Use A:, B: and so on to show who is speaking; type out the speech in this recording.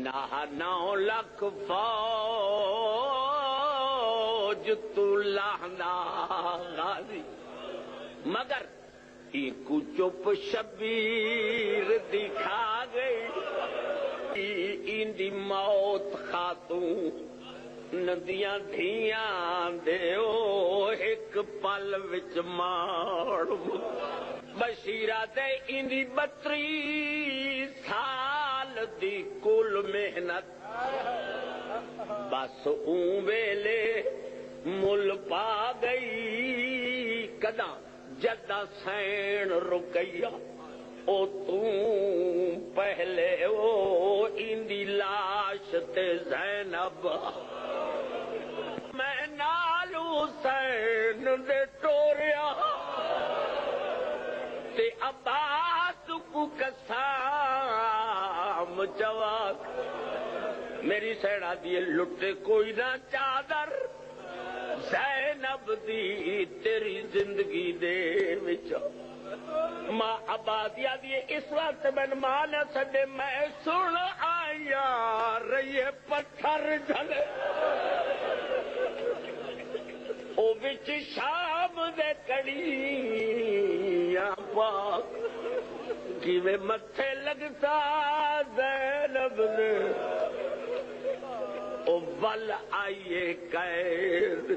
A: 9 لکھ فوج تو لاہنا غازی مگر ایک چپ شبیر دکھا گئی ایندی موت خاتون ندیاں دھیاں دیو ایک پل وچ ماڑ بشیرہ دے ایندی 32 سال دی کل محنت بس اون ویلے مل پا گئی کداں جدہ سین رکیا او توں پہلے او ایندی لاش تے زینب میں نال حسین دے ٹوریا تے عباس کو قسام جواب میری سیڑا دیے لٹے کوئی نہ چادر زینب دی تیری زندگی دے وچ ماں عبادیہ دیے اس وقت من مان سڈے میں سن آیا رہیے پتھر جھلے او وچ شام دے کڑیاں پاک کیویں متھے لگتا زینب نے او ول آئیے قید